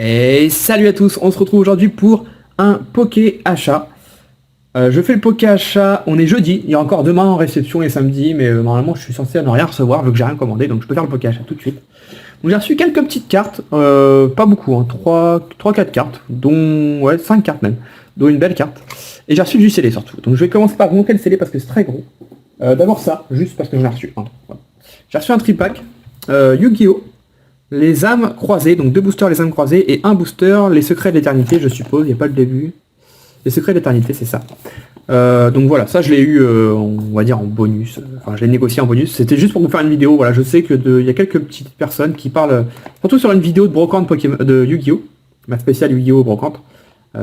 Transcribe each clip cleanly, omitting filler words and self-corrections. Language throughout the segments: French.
Et salut à tous, on se retrouve aujourd'hui pour un poké achat. Je fais le poké achat, on est jeudi, il y a encore demain en réception et samedi, mais normalement je suis censé ne rien recevoir vu que j'ai rien commandé, donc je peux faire le poké achat tout de suite. Donc j'ai reçu quelques petites cartes, pas beaucoup, hein, 3-4 cartes, dont 5 cartes même, dont une belle carte. Et j'ai reçu du scellé surtout. Donc je vais commencer par vous montrer le scellé parce que c'est très gros. D'abord ça, juste parce que j'en ai reçu un. Voilà. J'ai reçu un tripack, Yu-Gi-Oh! Les âmes croisées, donc 2 boosters les âmes croisées et un booster les secrets de l'éternité, je suppose, il n'y a pas le début. Les secrets de l'éternité, c'est ça. Donc voilà, ça je l'ai eu, on va dire en bonus, enfin je l'ai négocié en bonus, c'était juste pour vous faire une vidéo, voilà, je sais que il y a quelques petites personnes qui parlent, surtout sur une vidéo de brocante Pokémon, de Yu-Gi-Oh! Ma spéciale Yu-Gi-Oh! Brocante,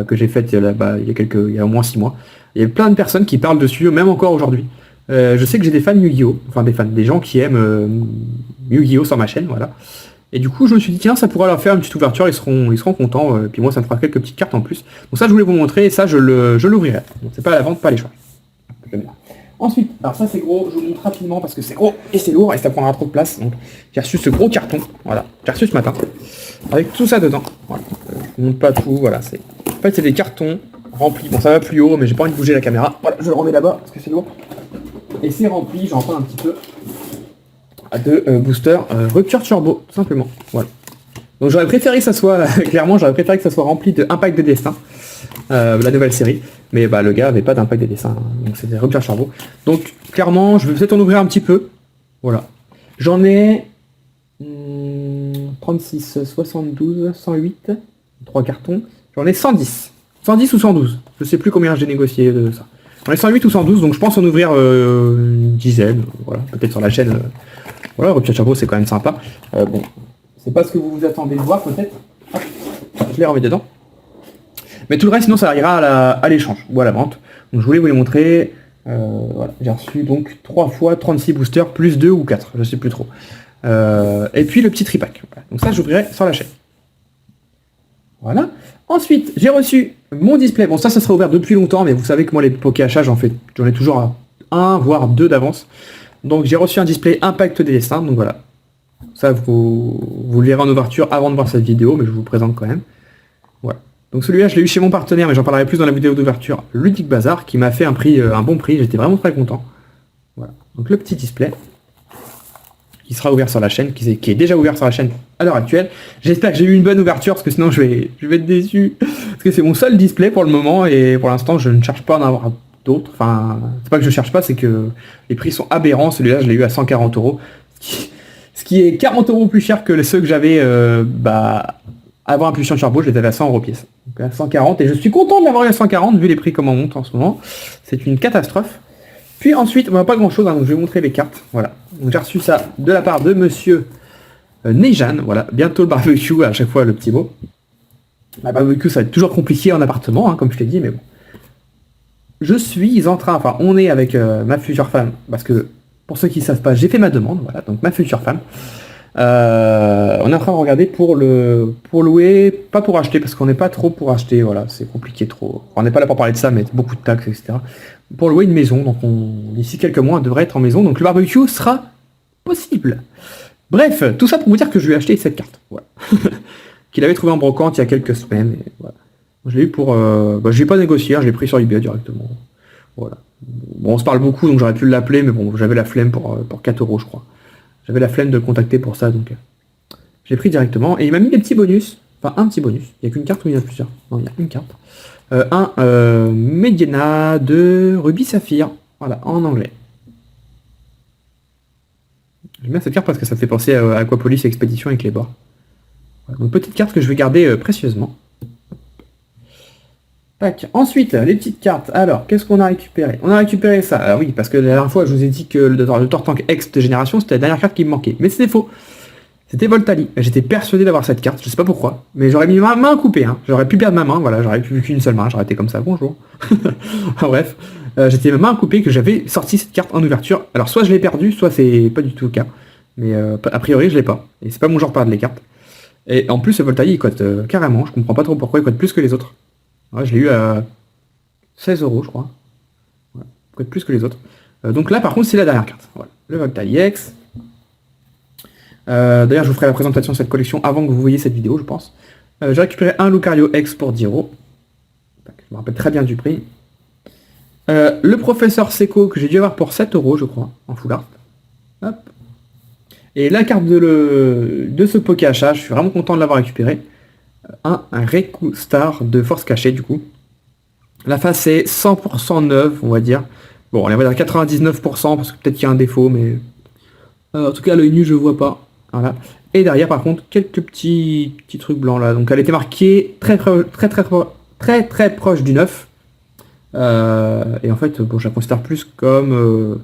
que j'ai faite il y a au moins 6 mois. Il y a plein de personnes qui parlent dessus, même encore aujourd'hui. Je sais que j'ai des fans Yu-Gi-Oh! Enfin des fans, des gens qui aiment Yu-Gi-Oh! Sur ma chaîne, voilà. Et du coup, je me suis dit, tiens, ça pourrait leur faire une petite ouverture, ils seront contents, puis moi, ça me fera quelques petites cartes en plus. Donc ça, je voulais vous montrer, et ça, je l'ouvrirai. Donc c'est pas à la vente, pas à l'échange. Ensuite, alors ça, c'est gros, je vous montre rapidement, parce que c'est gros, et c'est lourd, et ça prendra trop de place. Donc, j'ai reçu ce gros carton, voilà, j'ai reçu ce matin, avec tout ça dedans. Voilà. Je vous montre pas tout, voilà, c'est... En fait, c'est des cartons remplis. Bon, ça va plus haut, mais j'ai pas envie de bouger la caméra. Voilà, je le remets là-bas, parce que c'est lourd. Et c'est rempli, j'en prends un petit peu. De booster rupture turbo, tout simplement. Voilà. Donc j'aurais préféré que ça soit, clairement, j'aurais préféré que ça soit rempli de Impact de Destin, la nouvelle série. Mais bah le gars avait pas d'Impact de Destin, hein, donc c'était rupture turbo. Donc clairement, je vais peut-être en ouvrir un petit peu. Voilà. J'en ai 36, 72, 108, 3 cartons. J'en ai 110. 110 ou 112. Je sais plus combien j'ai négocié de ça. J'en ai 108 ou 112, donc je pense en ouvrir une dizaine. Voilà, peut-être sur la chaîne. Voilà, rupture turbo, c'est quand même sympa. Bon, c'est pas ce que vous vous attendez de voir, peut-être. Je les remets dedans. Mais tout le reste, sinon, ça ira à l'échange ou à la vente. Donc, je voulais vous les montrer. Voilà, j'ai reçu donc 3 fois 36 boosters, plus 2 ou 4, je sais plus trop. Et puis le petit tripack. Voilà. Donc ça, j'ouvrirai sur la chaîne. Voilà. Ensuite, j'ai reçu mon display. Bon, ça sera ouvert depuis longtemps, mais vous savez que moi, les poké achats, j'en ai toujours un, voire 2 d'avance. Donc j'ai reçu un display Impact des destins, donc voilà. Ça vous le verrez en ouverture avant de voir cette vidéo, mais je vous présente quand même. Voilà. Donc celui-là je l'ai eu chez mon partenaire, mais j'en parlerai plus dans la vidéo d'ouverture, Ludic Bazar, qui m'a fait un bon prix, j'étais vraiment très content. Voilà. Donc le petit display, qui sera ouvert sur la chaîne, qui est déjà ouvert sur la chaîne à l'heure actuelle. J'espère que j'ai eu une bonne ouverture, parce que sinon je vais être déçu. Parce que c'est mon seul display pour le moment, et pour l'instant je ne cherche pas à en avoir d'autres. Enfin, c'est pas que je cherche pas, c'est que les prix sont aberrants. Celui-là, je l'ai eu à 140 €. Ce qui est 40 € plus cher que ceux que j'avais avant Impulsion Turbo, je les avais à 100 € pièce. Donc à 140, et je suis content de l'avoir eu à 140, vu les prix comment on monte en ce moment. C'est une catastrophe. Puis ensuite, pas grand chose, hein, donc je vais vous montrer les cartes. Voilà. Donc j'ai reçu ça de la part de monsieur Nejan. Voilà, bientôt le barbecue, à chaque fois le petit mot. Le barbecue, ça va être toujours compliqué en appartement, hein, comme je t'ai dit, mais bon. Je suis en train, enfin on est avec ma future femme, parce que pour ceux qui ne savent pas, j'ai fait ma demande, voilà, donc ma future femme. On est en train de regarder pour louer, pas pour acheter, parce qu'on n'est pas trop pour acheter, voilà, c'est compliqué trop. Enfin, on n'est pas là pour parler de ça, mais beaucoup de taxes, etc. Pour louer une maison, donc d'ici quelques mois, on devrait être en maison, donc le barbecue sera possible. Bref, tout ça pour vous dire que je lui ai acheté cette carte, voilà. Qu'il avait trouvé en brocante il y a quelques semaines, et voilà. Je l'ai eu pour... je l'ai pas négocié, je l'ai pris sur eBay directement. Voilà. Bon, on se parle beaucoup, donc j'aurais pu l'appeler, mais bon, j'avais la flemme pour 4 € je crois. J'avais la flemme de le contacter pour ça, donc... je l'ai pris directement, et il m'a mis des petits bonus. Enfin, un petit bonus. Il n'y a qu'une carte ou il y en a plusieurs? Non, il y a une carte. Mediana de Ruby Saphir. Voilà, en anglais. J'aime bien cette carte parce que ça me fait penser à Aquapolis et Expédition avec les bords. Voilà, donc petite carte que je vais garder précieusement. Tac. Ensuite, les petites cartes. Alors, qu'est-ce qu'on a récupéré? On a récupéré ça. Alors oui, parce que la dernière fois, je vous ai dit que le Tortank X de génération, c'était la dernière carte qui me manquait. Mais c'était faux. C'était Voltali. J'étais persuadé d'avoir cette carte, je sais pas pourquoi. Mais j'aurais mis ma main coupée. Hein. J'aurais pu perdre ma main, voilà. J'aurais plus qu'une seule main. J'aurais été comme ça. Bonjour. Bref. J'étais ma main coupée que j'avais sorti cette carte en ouverture. Alors, soit je l'ai perdue, soit c'est pas du tout le cas. Mais a priori, je l'ai pas. Et c'est pas mon genre de perdre les cartes. Et en plus, ce Voltali, il cote carrément. Je comprends pas trop pourquoi il cote plus que les autres. Ouais, je l'ai eu à 16 € je crois. Ouais, peut-être plus que les autres. Donc là par contre c'est la dernière carte. Voilà. Le Voltali X. D'ailleurs je vous ferai la présentation de cette collection avant que vous voyez cette vidéo je pense. J'ai récupéré un Lucario X pour 10 €. Je me rappelle très bien du prix. Le professeur Seco que j'ai dû avoir pour 7 € je crois, en full art. Hop. Et la carte de ce Poké achat, je suis vraiment content de l'avoir récupéré. Un Raikou Star de force cachée du coup. La face est 100% neuve, on va dire. Bon, on va dire 99% parce que peut-être qu'il y a un défaut, mais en tout cas, à l'œil nu, je vois pas. Voilà. Et derrière, par contre, quelques petits trucs blancs là. Donc, elle était marquée très proche du neuf. Et en fait, bon, je la considère plus comme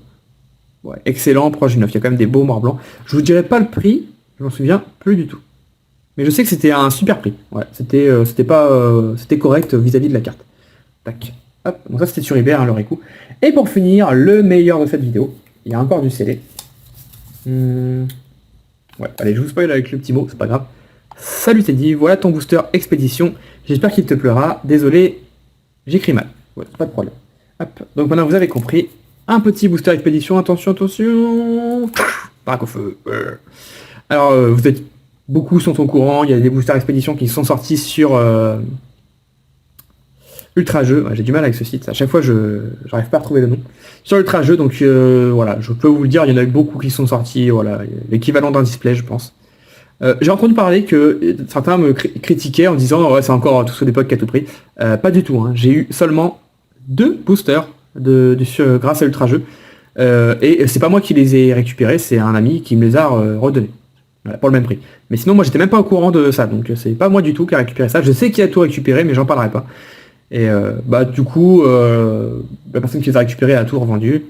excellent, proche du neuf. Il y a quand même des beaux morts blancs. Je vous dirai pas le prix, je m'en souviens plus du tout. Mais je sais que c'était un super prix. Ouais, c'était correct vis-à-vis de la carte. Tac. Hop. Donc ça c'était sur eBay, hein, le Raikou. Et pour finir, le meilleur de cette vidéo, il y a encore du scellé. Ouais, allez, je vous spoil avec le petit mot, c'est pas grave. Salut Teddy, voilà ton booster expédition. J'espère qu'il te plaira. Désolé, j'écris mal. Ouais, pas de problème. Hop. Donc maintenant vous avez compris. Un petit booster expédition, attention, attention. Drac au feu. Alors vous êtes beaucoup sont au courant, il y a des boosters expéditions qui sont sortis sur Ultra Jeu. Ouais, j'ai du mal avec ce site, à chaque fois je n'arrive pas à retrouver le nom. Sur Ultra Jeu, donc voilà, je peux vous le dire, il y en a eu beaucoup qui sont sortis, voilà, l'équivalent d'un display je pense. J'ai entendu parler que certains me critiquaient en disant ouais, c'est encore tout ce d'époque qui a tout pris. Pas du tout, hein. J'ai eu seulement 2 boosters grâce à Ultra Jeu. Et c'est pas moi qui les ai récupérés, c'est un ami qui me les a redonnés. Voilà, pour le même prix. Mais sinon moi j'étais même pas au courant de ça, donc c'est pas moi du tout qui a récupéré ça. Je sais qui a tout récupéré, mais j'en parlerai pas. Et du coup, la personne qui les a récupérés a tout revendu,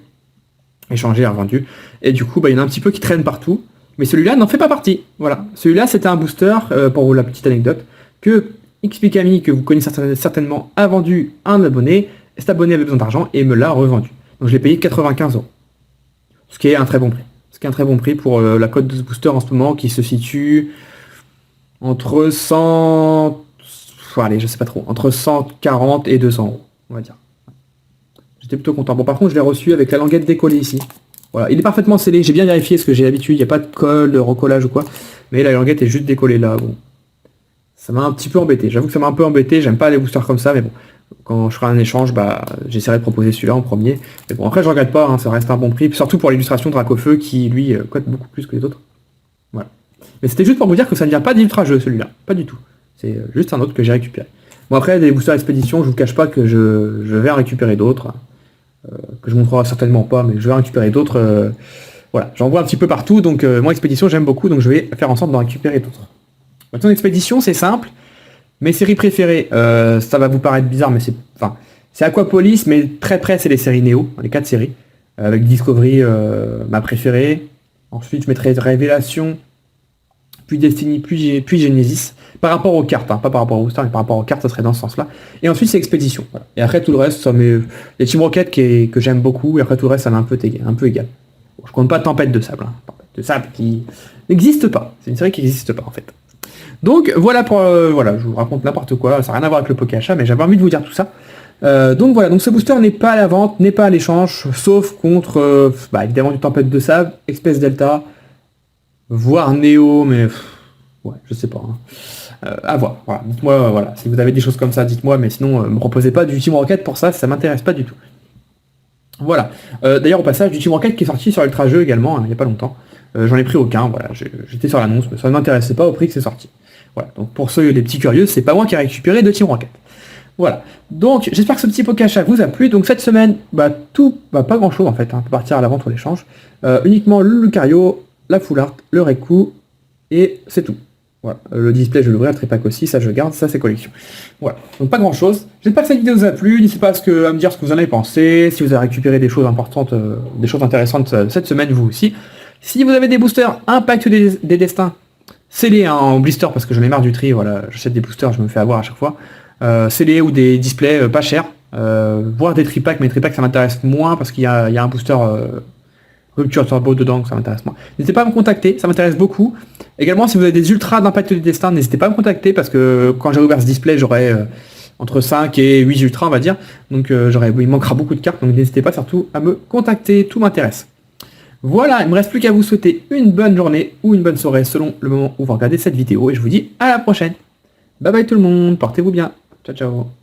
échangé, revendu. Et du coup, il y en a un petit peu qui traînent partout. Mais celui-là n'en fait pas partie. Voilà. Celui-là, c'était un booster, pour vous la petite anecdote, que XPKami, que vous connaissez certainement, a vendu à un abonné. Et cet abonné avait besoin d'argent et me l'a revendu. Donc je l'ai payé 95 €. Ce qui est un très bon prix. Ce qui est un très bon prix pour la cote de ce booster en ce moment qui se situe entre 100... allez, je sais pas trop. Entre 140 et 200 €, on va dire. J'étais plutôt content. Bon, par contre, je l'ai reçu avec la languette décollée ici. Voilà, il est parfaitement scellé. J'ai bien vérifié ce que j'ai l'habitude. Il n'y a pas de colle, de recollage ou quoi. Mais la languette est juste décollée là. Bon, ça m'a un petit peu embêté. J'avoue que ça m'a un peu embêté. J'aime pas les boosters comme ça, mais bon. Quand je ferai un échange, j'essaierai de proposer celui-là en premier. Mais bon, après, je regrette pas. Hein, ça reste un bon prix. Surtout pour l'illustration Drac au feu qui, lui, cote beaucoup plus que les autres. Voilà. Mais c'était juste pour vous dire que ça ne vient pas d'Ultra Jeu, celui-là. Pas du tout. C'est juste un autre que j'ai récupéré. Bon, après, des boosters expédition, je vous cache pas que je vais en récupérer d'autres. Que je ne montrerai certainement pas, mais je vais en récupérer d'autres. Voilà, j'en vois un petit peu partout, donc moi expédition j'aime beaucoup, donc je vais faire en sorte d'en récupérer d'autres. Maintenant expédition c'est simple, mes séries préférées, ça va vous paraître bizarre, mais c'est Aquapolis, mais très près c'est les séries Néo, les 4 séries, avec Discovery ma préférée, ensuite je mettrai Révélation, puis Destiny, puis Genesis, par rapport aux cartes, hein, pas par rapport aux boosters, mais par rapport aux cartes, ça serait dans ce sens-là. Et ensuite c'est Expédition. Voilà. Et après tout le reste, ça met les Team Rocket que j'aime beaucoup, et après tout le reste, ça m'est un peu égal. Bon, je compte pas Tempête de Sable, hein. Tempête de Sable qui n'existe pas. C'est une série qui n'existe pas en fait. Donc voilà pour voilà, je vous raconte n'importe quoi, ça n'a rien à voir avec le Poké Achat, mais j'avais envie de vous dire tout ça. Donc voilà, donc ce booster n'est pas à la vente, n'est pas à l'échange, sauf contre évidemment du Tempête de Sable, Espèce Delta, voire Néo, mais ouais, je sais pas. Hein. À voir. Voilà. Dites-moi, voilà, si vous avez des choses comme ça, dites-moi, mais sinon, me proposez pas du Team Rocket pour ça m'intéresse pas du tout. Voilà. D'ailleurs, au passage, du Team Rocket qui est sorti sur Ultra Jeu également, hein, il n'y a pas longtemps. J'en ai pris aucun, voilà, j'étais sur l'annonce, mais ça ne m'intéressait pas au prix que c'est sorti. Voilà. Donc pour ceux, les petits curieux, c'est pas moi qui ai récupéré de Team Rocket. Voilà. Donc j'espère que ce petit Poké Achat vous a plu. Donc cette semaine, pas grand chose en fait, hein, on peut partir à la vente ou l'échange. Uniquement le Lucario, la Full Art, le Raikou, et c'est tout. Voilà. Le display je vais l'ouvrir, le tripack aussi, ça je garde, ça c'est collection. Voilà, donc pas grand chose. J'espère que cette vidéo vous a plu, n'hésitez pas à me dire ce que vous en avez pensé, si vous avez récupéré des choses importantes, des choses intéressantes cette semaine vous aussi. Si vous avez des boosters Impact des Destins, scellés en blister parce que j'en ai marre du tri, voilà, j'achète des boosters, je me fais avoir à chaque fois. Scellés ou des displays pas chers, voire des tripacks, mais les tripacks ça m'intéresse moins parce qu'il y a un booster Rupture Turbo dedans, ça m'intéresse moins. N'hésitez pas à me contacter, ça m'intéresse beaucoup. Également, si vous avez des ultras d'Impact des Destins, n'hésitez pas à me contacter parce que quand j'ai ouvert ce display, j'aurai entre 5 et 8 ultras, on va dire. Donc il manquera beaucoup de cartes, donc n'hésitez pas surtout à me contacter, tout m'intéresse. Voilà, il ne me reste plus qu'à vous souhaiter une bonne journée ou une bonne soirée selon le moment où vous regardez cette vidéo et je vous dis à la prochaine. Bye bye tout le monde, portez-vous bien. Ciao ciao.